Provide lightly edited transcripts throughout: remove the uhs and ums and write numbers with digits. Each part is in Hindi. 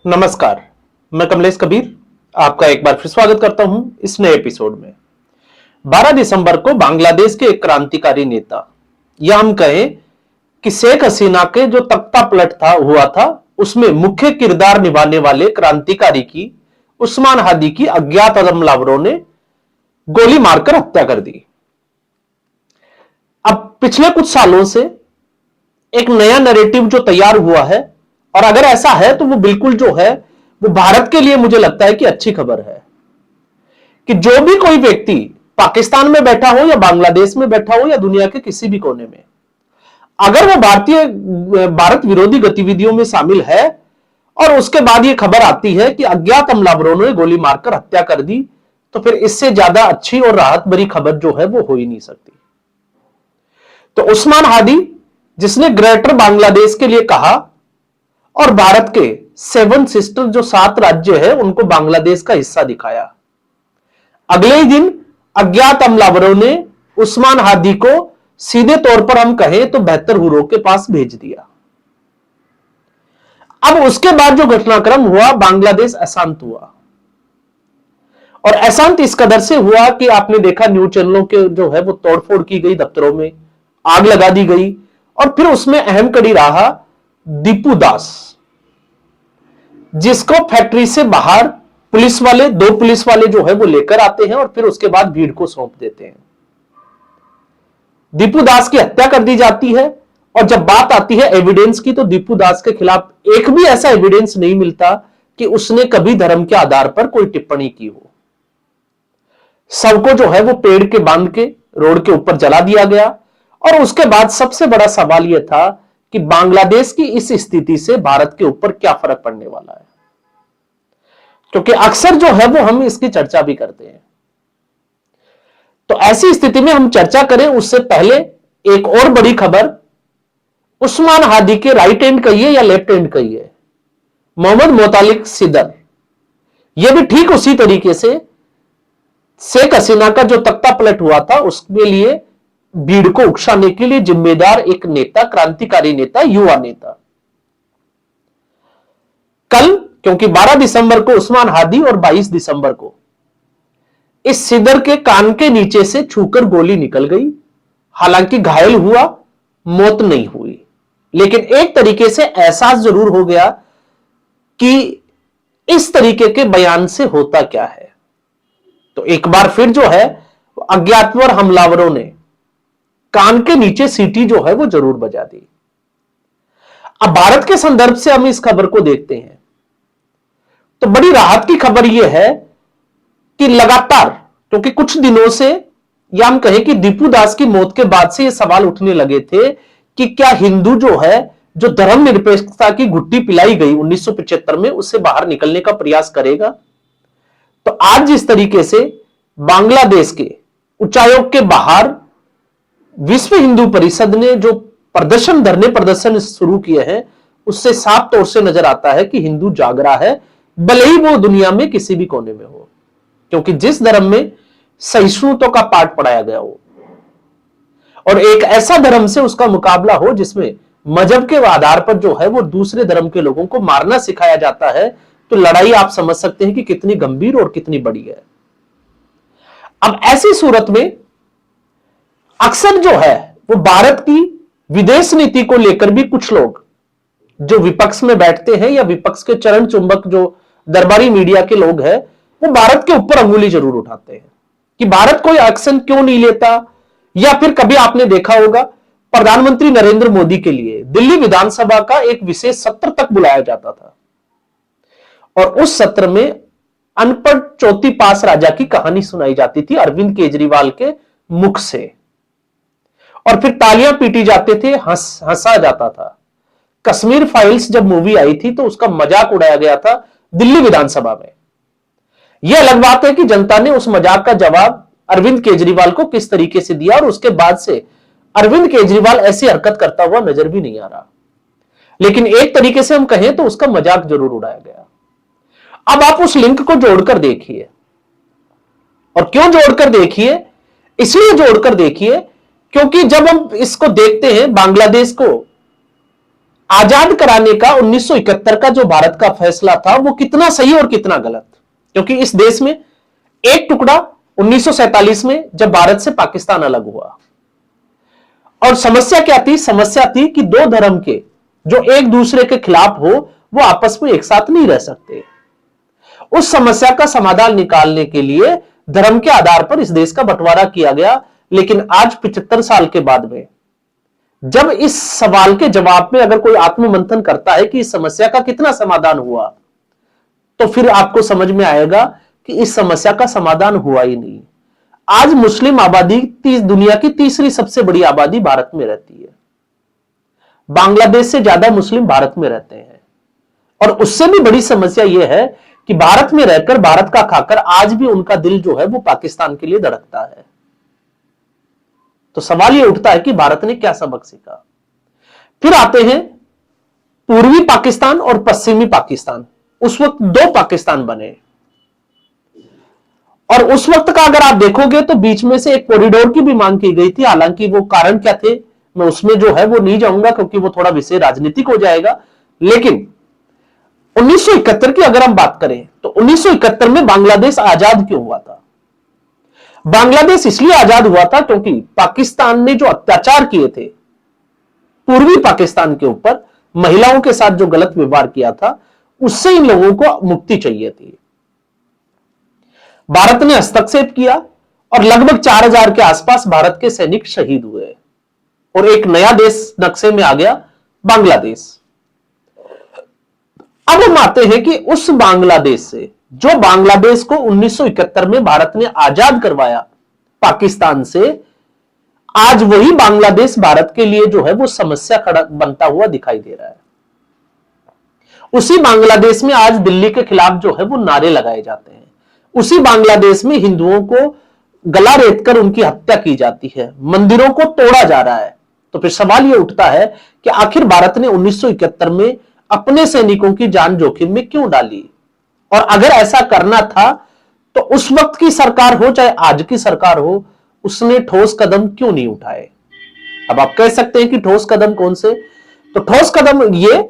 नमस्कार, मैं कमलेश कबीर आपका एक बार फिर स्वागत करता हूं इस नए एपिसोड में। 12 दिसंबर को बांग्लादेश के एक क्रांतिकारी नेता या हम कहें कि शेख हसीना के जो तख्ता पलट हुआ था उसमें मुख्य किरदार निभाने वाले क्रांतिकारी की उस्मान हादी की अज्ञात हमलावरों ने गोली मारकर हत्या कर दी। अब पिछले कुछ सालों से एक नया नैरेटिव जो तैयार हुआ है, और अगर ऐसा है तो वो बिल्कुल जो है वो भारत के लिए मुझे लगता है कि अच्छी खबर है कि जो भी कोई व्यक्ति पाकिस्तान में बैठा हो या बांग्लादेश में बैठा हो या दुनिया के किसी भी कोने में, अगर वो भारत विरोधी गतिविधियों में शामिल है और उसके बाद ये खबर आती है कि अज्ञात हमलावरों ने गोली मारकर हत्या कर दी, तो फिर इससे ज्यादा अच्छी और राहत भरी खबर जो है वो हो ही नहीं सकती। तो उस्मान हादी जिसने ग्रेटर बांग्लादेश के लिए कहा और भारत के 7 सिस्टर जो 7 राज्य है उनको बांग्लादेश का हिस्सा दिखाया, अगले ही दिन अज्ञात हमलावरों ने उस्मान हादी को सीधे तौर पर हम कहें तो बेहतर हुरों के पास भेज दिया। अब उसके बाद जो घटनाक्रम हुआ, बांग्लादेश अशांत हुआ, और अशांत इस कदर से हुआ कि आपने देखा न्यूज चैनलों के जो है वो तोड़फोड़ की गई, दफ्तरों में आग लगा दी गई, और फिर उसमें अहम कड़ी रहा दीपू दास, जिसको फैक्ट्री से बाहर पुलिस वाले 2 पुलिस वाले जो है वो लेकर आते हैं और फिर उसके बाद भीड़ को सौंप देते हैं। दीपू दास की हत्या कर दी जाती है, और जब बात आती है एविडेंस की तो दीपू दास के खिलाफ एक भी ऐसा एविडेंस नहीं मिलता कि उसने कभी धर्म के आधार पर कोई टिप्पणी की हो। सबको जो है वो पेड़ के बांध के रोड के ऊपर जला दिया गया, और उसके बाद सबसे बड़ा सवाल यह था कि बांग्लादेश की इस स्थिति से भारत के ऊपर क्या फर्क पड़ने वाला है, क्योंकि अक्सर जो है वो हम इसकी चर्चा भी करते हैं। तो ऐसी स्थिति में हम चर्चा करें उससे पहले एक और बड़ी खबर, उस्मान हादी के राइट हैंड कहिए या लेफ्ट हैंड कहिए, मोहम्मद मोतालिक सिद्दर, यह भी ठीक उसी तरीके से शेख हसीना का जो तख्ता पलट हुआ था उसके लिए भीड़ को उकसाने के लिए जिम्मेदार एक नेता, क्रांतिकारी नेता, युवा नेता। कल, क्योंकि 12 दिसंबर को उस्मान हादी और 22 दिसंबर को इस सिदर के कान के नीचे से छूकर गोली निकल गई। हालांकि घायल हुआ, मौत नहीं हुई, लेकिन एक तरीके से एहसास जरूर हो गया कि इस तरीके के बयान से होता क्या है। तो एक बार फिर जो है अज्ञातवर हमलावरों ने कान के नीचे सीटी जो है वो जरूर बजा दी। अब भारत के संदर्भ से हम इस खबर को देखते हैं तो बड़ी राहत की खबर यह है कि लगातार, क्योंकि कुछ दिनों से या हम कहें कि दीपू दास की मौत के बाद से यह सवाल उठने लगे थे कि क्या हिंदू जो है, जो धर्मनिरपेक्षता की घुट्टी पिलाई गई 1975 में, उससे बाहर निकलने का प्रयास करेगा। तो आज जिस तरीके से बांग्लादेश के उच्चायोग के बाहर विश्व हिंदू परिषद ने जो धरने प्रदर्शन शुरू किए हैं, उससे साफ तौर से नजर आता है कि हिंदू जाग रहा है, भले ही वो दुनिया में किसी भी कोने में हो, क्योंकि जिस धर्म में सहिष्णुता का पाठ पढ़ाया गया हो और एक ऐसा धर्म से उसका मुकाबला हो जिसमें मजहब के आधार पर जो है वो दूसरे धर्म के लोगों को मारना सिखाया जाता है, तो लड़ाई आप समझ सकते हैं कि कितनी गंभीर और कितनी बड़ी है। अब ऐसी सूरत में अक्सर जो है वो भारत की विदेश नीति को लेकर भी कुछ लोग जो विपक्ष में बैठते हैं या विपक्ष के चरण चुंबक जो दरबारी मीडिया के लोग हैं, वो भारत के ऊपर अंगुली जरूर उठाते हैं कि भारत कोई एक्शन क्यों नहीं लेता। या फिर कभी आपने देखा होगा प्रधानमंत्री नरेंद्र मोदी के लिए दिल्ली विधानसभा का एक विशेष सत्र तक बुलाया जाता था, और उस सत्र में अनपढ़ चौथी पास राजा की कहानी सुनाई जाती थी अरविंद केजरीवाल के मुख से, और फिर तालियां पीटी जाते थे, हंसा जाता था। कश्मीर फाइल्स जब मूवी आई थी तो उसका मजाक उड़ाया गया था दिल्ली विधानसभा में। यह अलग बात है कि जनता ने उस मजाक का जवाब अरविंद केजरीवाल को किस तरीके से दिया, और उसके बाद से अरविंद केजरीवाल ऐसी हरकत करता हुआ नजर भी नहीं आ रहा। लेकिन एक तरीके से हम कहें तो उसका मजाक जरूर उड़ाया गया। अब आप उस लिंक को जोड़कर देखिए, और क्यों जोड़कर देखिए, इसलिए जोड़कर देखिए क्योंकि जब हम इसको देखते हैं, बांग्लादेश को आजाद कराने का 1971 का जो भारत का फैसला था वो कितना सही और कितना गलत, क्योंकि इस देश में एक टुकड़ा 1947 में जब भारत से पाकिस्तान अलग हुआ, और समस्या क्या थी? समस्या थी कि दो धर्म के जो एक दूसरे के खिलाफ हो वो आपस में एक साथ नहीं रह सकते। उस समस्या का समाधान निकालने के लिए धर्म के आधार पर इस देश का बंटवारा किया गया। लेकिन आज 75 साल के बाद में जब इस सवाल के जवाब में अगर कोई आत्ममंथन करता है कि इस समस्या का कितना समाधान हुआ, तो फिर आपको समझ में आएगा कि इस समस्या का समाधान हुआ ही नहीं। आज मुस्लिम आबादी दुनिया की तीसरी सबसे बड़ी आबादी भारत में रहती है। बांग्लादेश से ज्यादा मुस्लिम भारत में रहते हैं, और उससे भी बड़ी समस्या यह है कि भारत में रहकर भारत का खाकर आज भी उनका दिल जो है वो पाकिस्तान के लिए धड़कता है। तो सवाल यह उठता है कि भारत ने क्या सबक सीखा? फिर आते हैं पूर्वी पाकिस्तान और पश्चिमी पाकिस्तान। उस वक्त दो पाकिस्तान बने, और उस वक्त का अगर आप देखोगे तो बीच में से एक कॉरिडोर की भी मांग की गई थी। हालांकि वो कारण क्या थे मैं उसमें जो है वो नहीं जाऊंगा, क्योंकि वो थोड़ा विषय राजनीतिक हो जाएगा। लेकिन 1971 की अगर हम बात करें तो 1971 में बांग्लादेश आजाद क्यों हुआ था? बांग्लादेश इसलिए आजाद हुआ था क्योंकि पाकिस्तान ने जो अत्याचार किए थे पूर्वी पाकिस्तान के ऊपर, महिलाओं के साथ जो गलत व्यवहार किया था, उससे इन लोगों को मुक्ति चाहिए थी। भारत ने हस्तक्षेप किया और लगभग 4000 के आसपास भारत के सैनिक शहीद हुए, और एक नया देश नक्शे में आ गया, बांग्लादेश। अब हम आते हैं कि उस बांग्लादेश से, जो बांग्लादेश को 1971 में भारत ने आजाद करवाया पाकिस्तान से, आज वही बांग्लादेश भारत के लिए जो है वो समस्या खड़ा बनता हुआ दिखाई दे रहा है। उसी बांग्लादेश में आज दिल्ली के खिलाफ जो है वो नारे लगाए जाते हैं। उसी बांग्लादेश में हिंदुओं को गला रेतकर उनकी हत्या की जाती है, मंदिरों को तोड़ा जा रहा है। तो फिर सवाल यह उठता है कि आखिर भारत ने 1971 में अपने सैनिकों की जान जोखिम में क्यों डाली? और अगर ऐसा करना था तो उस वक्त की सरकार हो चाहे आज की सरकार हो, उसने ठोस कदम क्यों नहीं उठाए? अब आप कह सकते हैं कि ठोस कदम कौन से? तो ठोस कदम ये,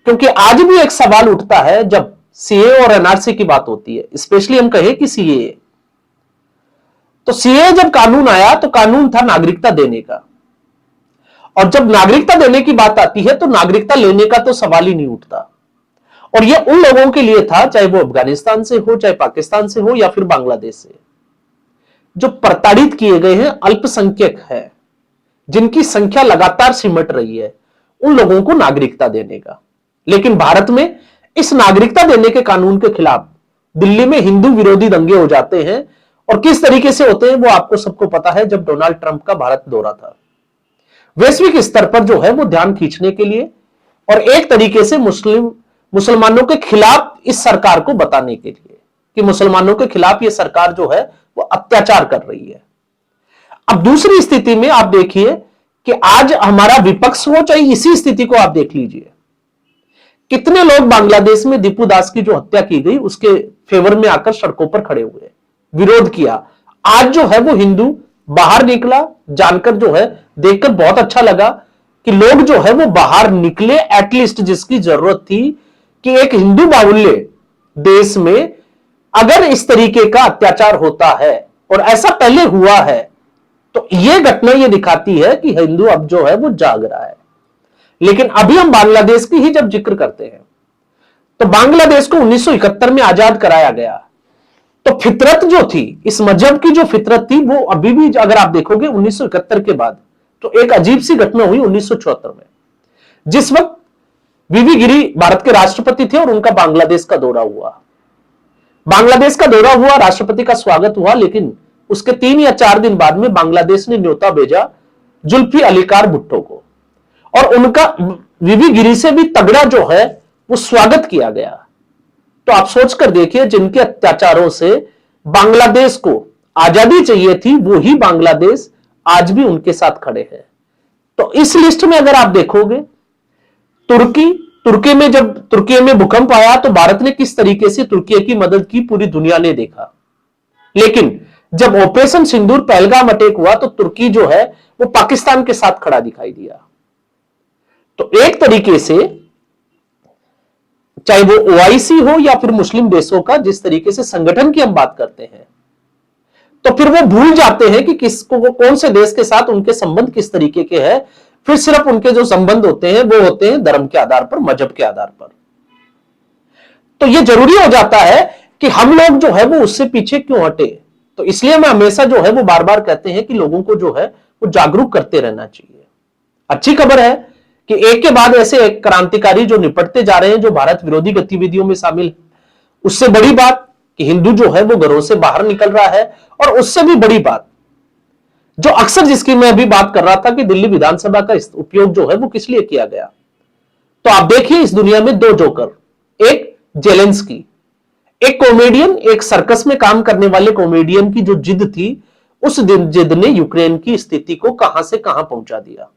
क्योंकि आज भी एक सवाल उठता है जब सीए और एनआरसी की बात होती है, स्पेशली हम कहें कि सीए, तो सीए जब कानून आया तो कानून था नागरिकता देने का, और जब नागरिकता देने की बात आती है तो नागरिकता लेने का तो सवाल ही नहीं उठता। और यह उन लोगों के लिए था, चाहे वो अफगानिस्तान से हो, चाहे पाकिस्तान से हो, या फिर बांग्लादेश से, जो प्रताड़ित किए गए हैं, अल्पसंख्यक है, जिनकी संख्या लगातार सिमट रही है, उन लोगों को नागरिकता देने का। लेकिन भारत में इस नागरिकता देने के कानून के खिलाफ दिल्ली में हिंदू विरोधी दंगे हो जाते हैं, और किस तरीके से होते हैं वो आपको सबको पता है। जब डोनाल्ड ट्रंप का भारत दौरा था, वैश्विक स्तर पर जो है वो ध्यान खींचने के लिए, और एक तरीके से मुसलमानों के खिलाफ इस सरकार को बताने के लिए कि मुसलमानों के खिलाफ ये सरकार जो है वो अत्याचार कर रही है। अब दूसरी स्थिति में आप देखिए कि आज हमारा विपक्ष हो, चाहे इसी स्थिति को आप देख लीजिए, कितने लोग बांग्लादेश में दीपू दास की जो हत्या की गई उसके फेवर में आकर सड़कों पर खड़े हुए, विरोध किया। आज जो है वो हिंदू बाहर निकला, जानकर जो है देखकर बहुत अच्छा लगा कि लोग जो है वो बाहर निकले, एटलीस्ट जिसकी जरूरत थी कि एक हिंदू बाहुल्य देश में अगर इस तरीके का अत्याचार होता है, और ऐसा पहले हुआ है, तो यह घटना यह दिखाती है कि हिंदू अब जो है वो जाग रहा है। लेकिन अभी हम बांग्लादेश की ही जब जिक्र करते हैं, तो बांग्लादेश को 1971 में आजाद कराया गया, तो फितरत जो थी, इस मजहब की जो फितरत थी, वो अभी भी अगर आप देखोगे 1971 के बाद, तो एक अजीब सी घटना हुई 1974 में, जिस वक्त वीवी गिरी भारत के राष्ट्रपति थे और उनका बांग्लादेश का दौरा हुआ। बांग्लादेश का दौरा हुआ, राष्ट्रपति का स्वागत हुआ, लेकिन उसके 3 या 4 दिन बाद में बांग्लादेश ने न्योता भेजा जुल्फी अलीकार भुट्टो को, और उनका वीवी गिरी से भी तगड़ा जो है वो स्वागत किया गया। तो आप सोचकर देखिए, जिनके अत्याचारों से बांग्लादेश को आजादी चाहिए थी, वो ही बांग्लादेश आज भी उनके साथ खड़े हैं। तो इस लिस्ट में अगर आप देखोगे, तुर्की में जब तुर्की में भूकंप आया तो भारत ने किस तरीके से तुर्की की मदद की, पूरी दुनिया ने देखा। लेकिन जब ऑपरेशन सिंदूर पहलगाम अटैक हुआ तो तुर्की जो है वो पाकिस्तान के साथ खड़ा दिखाई दिया। तो एक तरीके से चाहे वो ओआईसी हो या फिर मुस्लिम देशों का जिस तरीके से संगठन की हम बात करते हैं, तो फिर वो भूल जाते हैं कि किसको कौन से देश के साथ उनके संबंध किस तरीके के हैं। फिर सिर्फ उनके जो संबंध होते हैं वो होते हैं धर्म के आधार पर, मजहब के आधार पर। तो ये जरूरी हो जाता है कि हम लोग जो है वो उससे पीछे क्यों हटे। तो इसलिए मैं हमेशा जो है वो बार बार कहते हैं कि लोगों को जो है वो जागरूक करते रहना चाहिए। अच्छी खबर है कि एक के बाद ऐसे एक क्रांतिकारी जो निपटते जा रहे हैं, जो भारत विरोधी गतिविधियों में शामिल है। उससे बड़ी बात कि हिंदू जो है वो घरों से बाहर निकल रहा है। और उससे भी बड़ी बात जो अक्सर जिसकी मैं अभी बात कर रहा था कि दिल्ली विधानसभा का उपयोग जो है वो किस लिए किया गया। तो आप देखिए इस दुनिया में दो जोकर, एक जेलेंस्की, एक कॉमेडियन, एक सर्कस में काम करने वाले कॉमेडियन की जो जिद थी, उस जिद ने यूक्रेन की स्थिति को कहां से कहां पहुंचा दिया।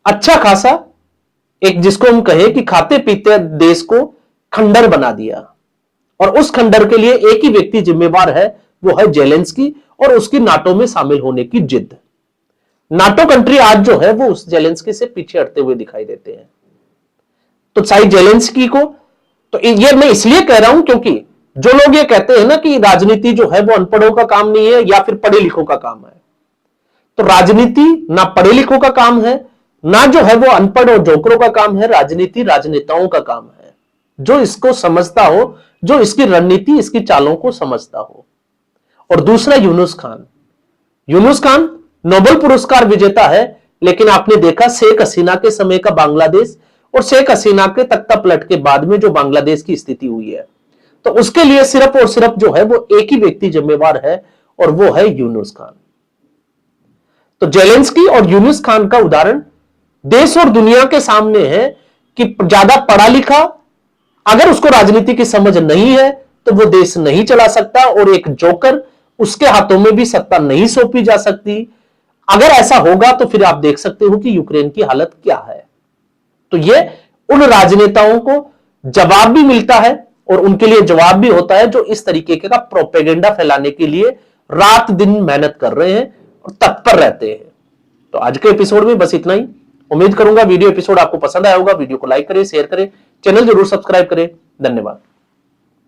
अच्छा खासा एक जिसको हम कहें कि खाते पीते देश को खंडर बना दिया। और उस खंडर के लिए एक ही व्यक्ति जिम्मेवार है, वो है जेलेंस्की और उसकी नाटो में शामिल होने की जिद। नाटो कंट्री आज जो है वो उस जेलेंस्की से पीछे हटते हुए दिखाई देते हैं। तो शायद जेलेंस्की को, तो ये मैं इसलिए कह रहा हूं क्योंकि जो लोग ये कहते हैं ना कि राजनीति जो है वो अनपढ़ों का काम नहीं है या फिर पढ़े लिखों का काम है, तो राजनीति ना पढ़े लिखों का काम है, ना जो है वो अनपढ़ और जोकरों का काम है। राजनीति राजनेताओं का काम है, जो इसको समझता हो, जो इसकी रणनीति, इसकी चालों को समझता हो। और दूसरा यूनुस खान। यूनुस खान नोबेल पुरस्कार विजेता है, लेकिन आपने देखा शेख हसीना के समय का बांग्लादेश और शेख हसीना के तख्ता पलट के बाद में जो बांग्लादेश की स्थिति हुई है, तो उसके लिए सिर्फ और सिर्फ जो है वो एक ही व्यक्ति जिम्मेवार है और वो है यूनुस खान। तो जेलेंस्की और यूनुस खान का उदाहरण देश और दुनिया के सामने है कि ज्यादा पढ़ा लिखा अगर उसको राजनीति की समझ नहीं है तो वो देश नहीं चला सकता, और एक जोकर उसके हाथों में भी सत्ता नहीं सौंपी जा सकती। अगर ऐसा होगा तो फिर आप देख सकते हो कि यूक्रेन की हालत क्या है। तो ये उन राजनेताओं को जवाब भी मिलता है और उनके लिए जवाब भी होता है जो इस तरीके का प्रोपेगेंडा फैलाने के लिए रात दिन मेहनत कर रहे हैं और तत्पर रहते हैं। तो आज के एपिसोड में बस इतना ही। उम्मीद करूंगा वीडियो एपिसोड आपको पसंद आया होगा। वीडियो को लाइक करें, शेयर करें, चैनल जरूर सब्सक्राइब करें। धन्यवाद।